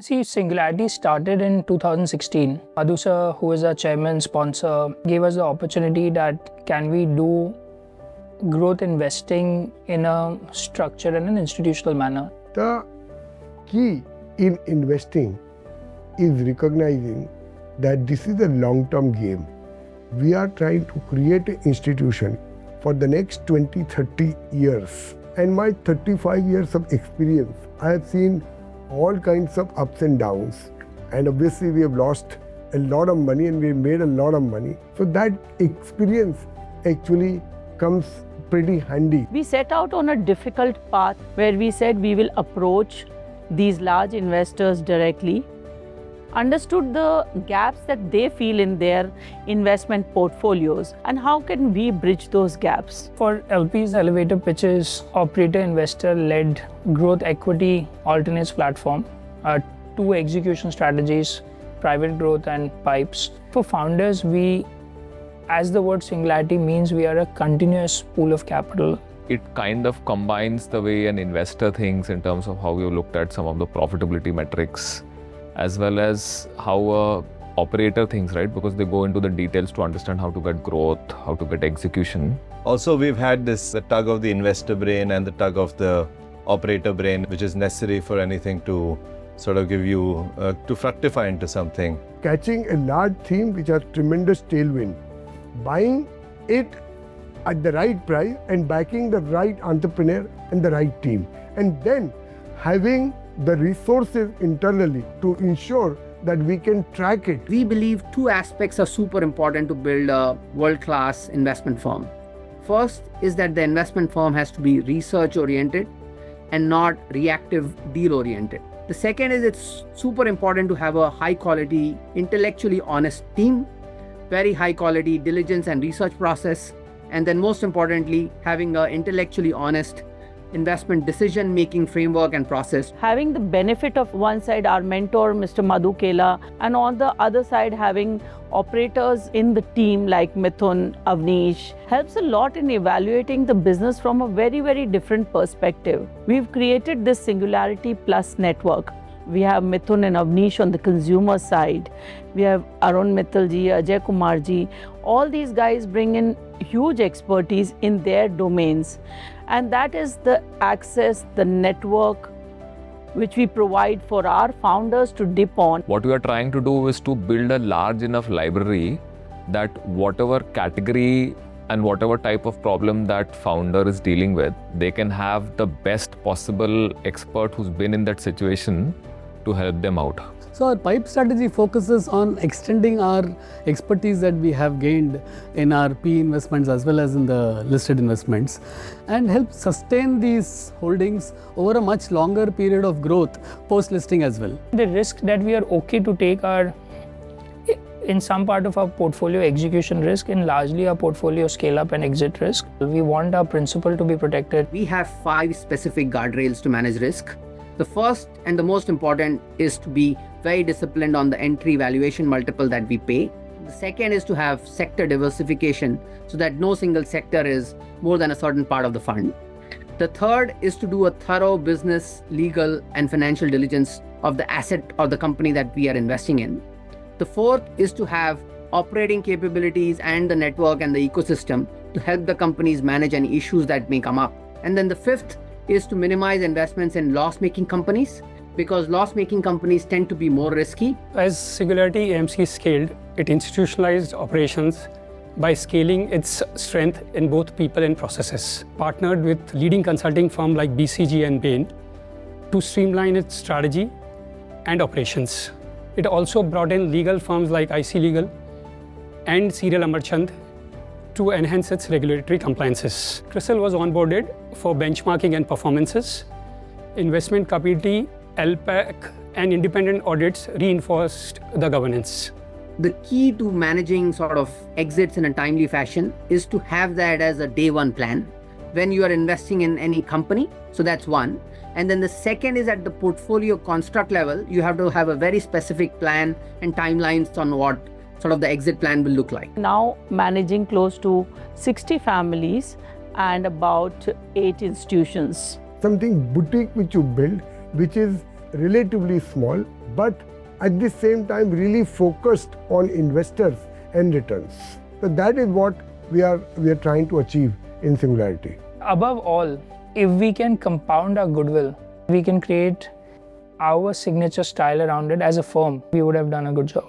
See, Singularity started in 2016. Madhu sir, who is our chairman, sponsor, gave us the opportunity that can we do growth investing in a structured and an institutional manner. The key in investing is recognizing that this is a long-term game. We are trying to create an institution for the next 20-30 years. And my 35 years of experience, I have seen all kinds of ups and downs. And obviously we have lost a lot of money and we made a lot of money. So that experience actually comes pretty handy. We set out on a difficult path where we said we will approach these large investors directly, understood the gaps that they feel in their investment portfolios, and how can we bridge those gaps. For LP's elevator pitches, operator investor led growth equity alternates platform, 2 execution strategies, private growth and pipes. For founders, as the word Singularity means, we are a continuous pool of capital. It kind of combines the way an investor thinks in terms of how you looked at some of the profitability metrics, as well as how a operator thinks, right? Because they go into the details to understand how to get growth, how to get execution. Also, we've had this tug of the investor brain and the tug of the operator brain, which is necessary for anything to sort of give you, to fructify into something. Catching a large theme which has tremendous tailwind, buying it at the right price and backing the right entrepreneur and the right team. And then having the resources internally to ensure that we can track it. We believe 2 aspects are super important to build a world-class investment firm. First is that the investment firm has to be research-oriented and not reactive deal-oriented. The second is it's super important to have a high-quality, intellectually honest team, very high-quality diligence and research process, and then most importantly, having an intellectually honest investment decision-making framework and process. Having the benefit of one side our mentor, Mr. Madhu Kela, and on the other side having operators in the team like Mithun, Avnish, helps a lot in evaluating the business from a very, very different perspective. We've created this Singularity Plus network. We have Mithun and Avnish on the consumer side. We have Arun Mittalji, Ajay Kumarji. All these guys bring in huge expertise in their domains. And that is the access, the network, which we provide for our founders to dip on. What we are trying to do is to build a large enough library that whatever category and whatever type of problem that founder is dealing with, they can have the best possible expert who's been in that situation to help them out. So our pipe strategy focuses on extending our expertise that we have gained in our PE investments as well as in the listed investments, and help sustain these holdings over a much longer period of growth post-listing as well. The risk that we are okay to take are in some part of our portfolio execution risk, in largely our portfolio scale up and exit risk. We want our principal to be protected. We have 5 specific guardrails to manage risk. The first and the most important is to be very disciplined on the entry valuation multiple that we pay. The second is to have sector diversification so that no single sector is more than a certain part of the fund. The third is to do a thorough business, legal, and financial diligence of the asset or the company that we are investing in. The fourth is to have operating capabilities and the network and the ecosystem to help the companies manage any issues that may come up. And then the fifth is to minimize investments in loss-making companies, because loss-making companies tend to be more risky. As Singularity AMC scaled, it institutionalized operations by scaling its strength in both people and processes. Partnered with leading consulting firms like BCG and Bain to streamline its strategy and operations. It also brought in legal firms like IC Legal and Serial Amarchand to enhance its regulatory compliances. CRISIL was onboarded for benchmarking and performances. Investment capability, LPAC, and independent audits reinforced the governance. The key to managing sort of exits in a timely fashion is to have that as a day one plan when you are investing in any company. So that's one. And then the second is at the portfolio construct level, you have to have a very specific plan and timelines on what sort of the exit plan will look like. Now managing close to 60 families and about 8 institutions. Something boutique which you build, which is relatively small, but at the same time really focused on investors and returns. So that is what we are trying to achieve in Singularity. Above all, if we can compound our goodwill, we can create our signature style around it as a firm, we would have done a good job.